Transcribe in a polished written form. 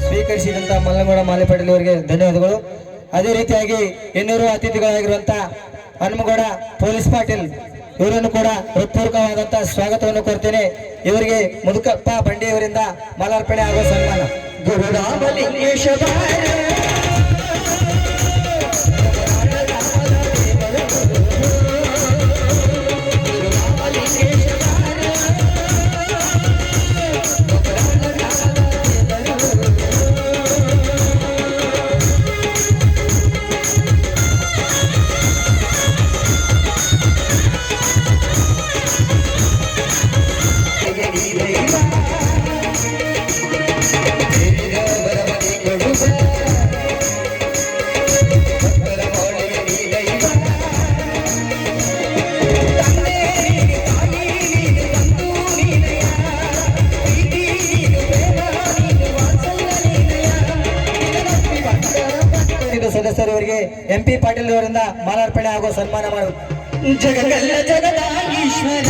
ಸ್ವೀಕರಿಸಿದಂತ ಮಲ್ಲಂಗೌಡ ಮಾಲೆಪಾಟೀಲ್ ಅವರಿಗೆ ಧನ್ಯವಾದಗಳು. ಅದೇ ರೀತಿಯಾಗಿ ಇನ್ನೂರು ಅತಿಥಿಗಳಾಗಿರುವಂತಹ ಹನುಮಗೌಡ ಪೊಲೀಸ್ ಪಾಟೀಲ್ ಇವರನ್ನು ಕೂಡ ಹೃತ್ಪೂರ್ವಕವಾದಂತಹ ಸ್ವಾಗತವನ್ನು ಕೊಡ್ತೇನೆ. ಇವರಿಗೆ ಮುದುಕಪ್ಪ ಬಂಡಿಯವರಿಂದ ಮಾಲಾರ್ಪಣೆ ಆಗುವ ಸನ್ಮಾನ. ಸದಸ್ಯರು ಇವರಿಗೆ ಎಂಪಿ ಪಾಟೀಲ್ ಅವರಿಂದ ಮಾಲಾರ್ಪಣೆ ಹಾಗೂ ಸನ್ಮಾನ ಮಾಡುವುದು. ಜಗದಲ್ಲ ಜಗದ ಈಶ್ವರ